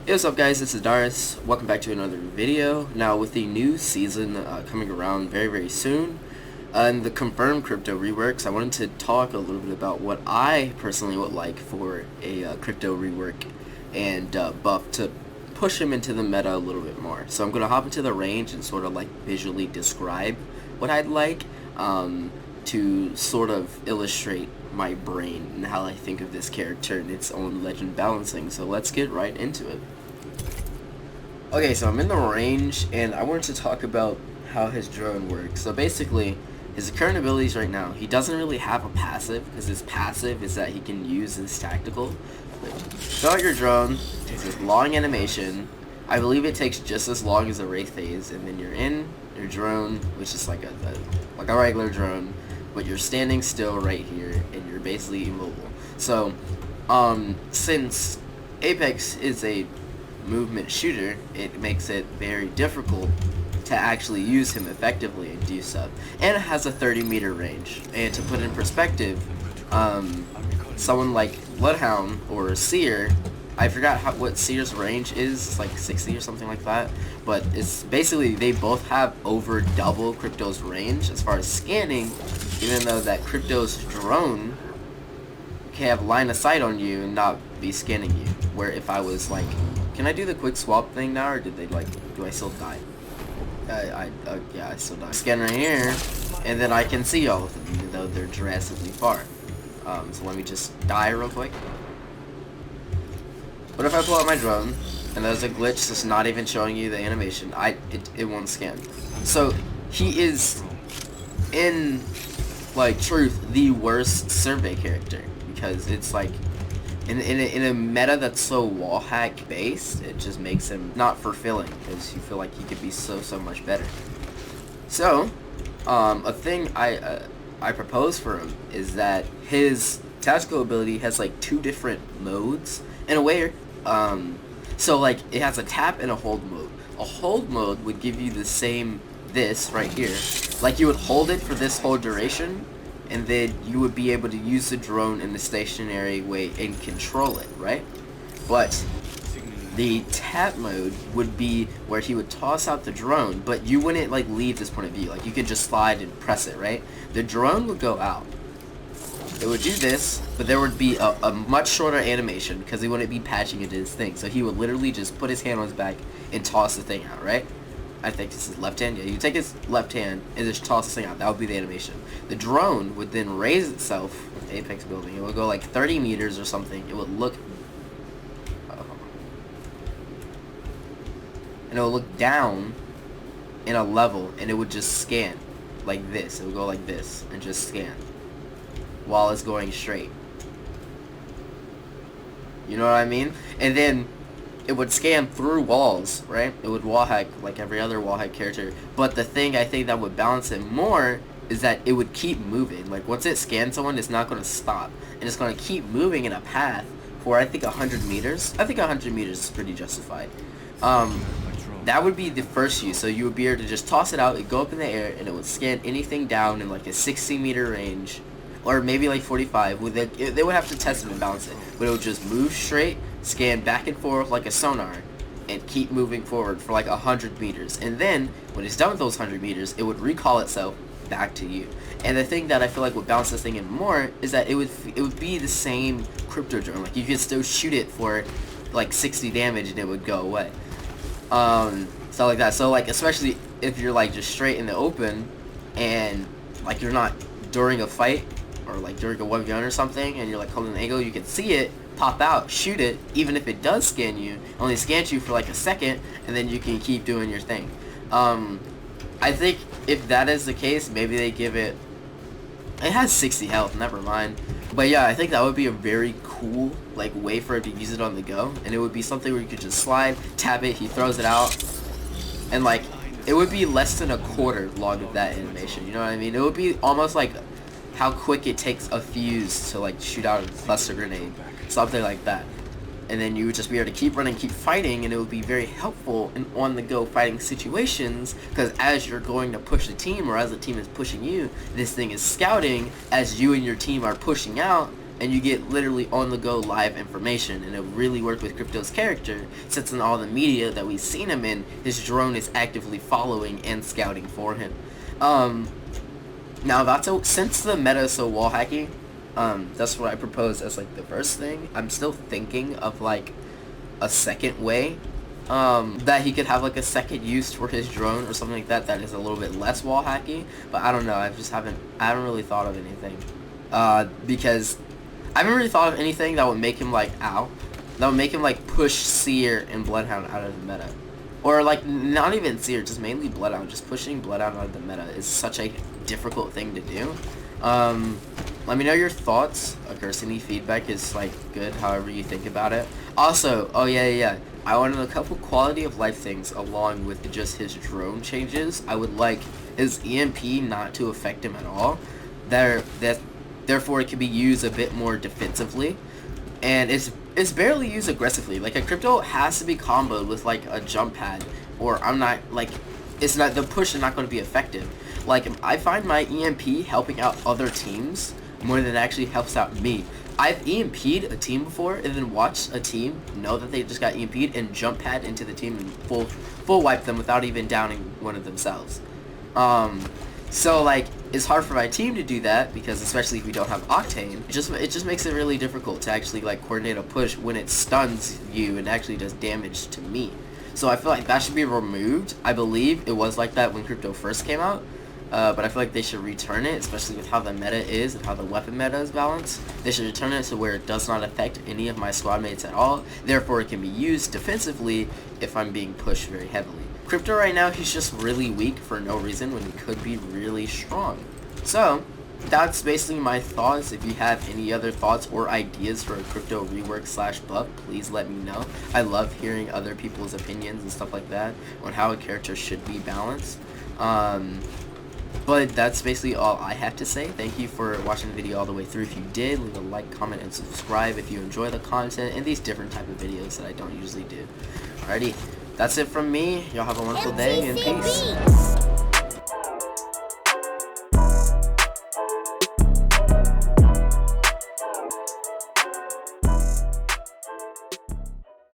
Hey, what's up guys, this is Darius. Welcome back to another video. Now with the new season coming around very soon, and the confirmed crypto reworks, I wanted to talk a little bit about what I personally would like for a crypto rework and buff to push him into the meta a little bit more. So I'm going to hop into the range and sort of like visually describe what I'd like to sort of illustrate my brain and how I think of this character and its own legend balancing. So let's get right into it. Okay, so I'm in the range, and I wanted to talk about how his drone works. So basically, his current abilities right now, he doesn't really have a passive, because his passive is that he can use his tactical. Fill out your drone, takes this long animation. I believe it takes just as long as a wraith phase, and then you're in your drone, which is like a regular drone, but you're standing still right here, and you're basically immobile. So, since Apex is a movement shooter, it makes it very difficult to actually use him effectively and do stuff. And it has a 30-meter range. And to put in perspective, someone like Bloodhound or Seer, I forgot what Seer's range is. It's like 60 or something like that. But it's basically, they both have over double Crypto's range as far as scanning, even though that Crypto's drone can have line of sight on you and not be scanning you. Where if I was like, can I do the quick swap thing now, or did they like, do I still die? Yeah, I still die. Scan right here, and then I can see all of them, even though they're drastically far. So let me just die real quick. What if I pull out my drone, and there's a glitch that's not even showing you the animation? It won't scan. So he is, in like truth, the worst survey character, because it's like, in a meta that's so wall hack based, it just makes him not fulfilling, because you feel like he could be so much better. So, a thing I propose for him is that his tactical ability has like two different modes in a way. So like it has a tap and a hold mode. A hold mode would give you the same this right here, like you would hold it for this whole duration, and then you would be able to use the drone in a stationary way and control it, right? But the tap mode would be where he would toss out the drone, but you wouldn't like leave this point of view. Like you could just slide and press it, right? The drone would go out. It would do this, but there would be a much shorter animation because he wouldn't be patching into his thing. So he would literally just put his hand on his back and toss the thing out, right? I think this is left hand. Yeah, you take his left hand and just toss this thing out. That would be the animation. The drone would then raise itself with Apex building. It would go like 30 meters or something. It would look, and it would look down in a level, and it would just scan like this. It would go like this and just scan while it's going straight. You know what I mean? And then it would scan through walls, right? It would wall hack like every other wall hack character. But the thing I think that would balance it more is that it would keep moving. Like once it scans someone, it's not going to stop. And it's going to keep moving in a path for I think 100 meters. I think 100 meters is pretty justified. That would be the first use. So you would be able to just toss it out, it'd go up in the air, and it would scan anything down in like a 60-meter range. Or maybe like 45. They would have to test it and balance it. But it would just move straight, scan back and forth like a sonar, and keep moving forward for like 100 meters. And then, when it's done with those 100 meters, it would recall itself back to you. And the thing that I feel like would balance this thing in more is that it would be the same crypto drone. Like you could still shoot it for like 60 damage and it would go away. Stuff like that. So like, especially if you're like just straight in the open and like you're not during a fight, or like during a 1v1 or something, and you're like holding an angle, you can see it pop out, shoot it, even if it does scan you, only scans you for like a second, and then you can keep doing your thing. I think if that is the case, maybe they give it has 60 health, never mind. But yeah, I think that would be a very cool like way for it to use it on the go, and it would be something where you could just slide, tap it, he throws it out, and like it would be less than a quarter long of that animation, you know what I mean? It would be almost like how quick it takes a fuse to like shoot out a cluster grenade, something like that. And then you would just be able to keep running, keep fighting, and it would be very helpful in on-the-go fighting situations, because as you're going to push the team, or as the team is pushing you, this thing is scouting as you and your team are pushing out, and you get literally on-the-go live information, and it really worked with Crypto's character, since in all the media that we've seen him in, his drone is actively following and scouting for him. Now since the meta is so wall hacking, that's what I propose as like the first thing. I'm still thinking of like a second way that he could have like a second use for his drone or something like that that is a little bit less wall hacky, but I don't know. I haven't really thought of anything because I haven't really thought of anything that would make him like that would make him like push Seer and Bloodhound out of the meta, or like not even Seer, just mainly Bloodhound. Just pushing Bloodhound out of the meta is such a difficult thing to do. Let me know your thoughts. Any feedback is like good, however you think about it. Also, oh yeah, I wanted a couple quality of life things along with just his drone changes. I would like his EMP not to affect him at all. Therefore it can be used a bit more defensively, and it's barely used aggressively. Like a Crypto has to be comboed with like a jump pad, or the push is not going to be effective. Like I find my EMP helping out other teams more than it actually helps out me. I've EMP'd a team before and then watched a team know that they just got EMP'd and jump pad into the team and full wipe them without even downing one of themselves. So like it's hard for my team to do that because especially if we don't have Octane, it just makes it really difficult to actually like coordinate a push when it stuns you and actually does damage to me. So I feel like that should be removed. I believe it was like that when Crypto first came out. But I feel like they should return it, especially with how the meta is and how the weapon meta is balanced. They should return it to where it does not affect any of my squad mates at all. Therefore, it can be used defensively if I'm being pushed very heavily. Crypto right now, he's just really weak for no reason when he could be really strong. So, that's basically my thoughts. If you have any other thoughts or ideas for a Crypto rework / buff, please let me know. I love hearing other people's opinions and stuff like that on how a character should be balanced. But that's basically all I have to say. Thank you for watching the video all the way through. If you did, leave a like, comment, and subscribe if you enjoy the content and these different type of videos that I don't usually do. Alrighty, that's it from me. Y'all have a wonderful day and peace.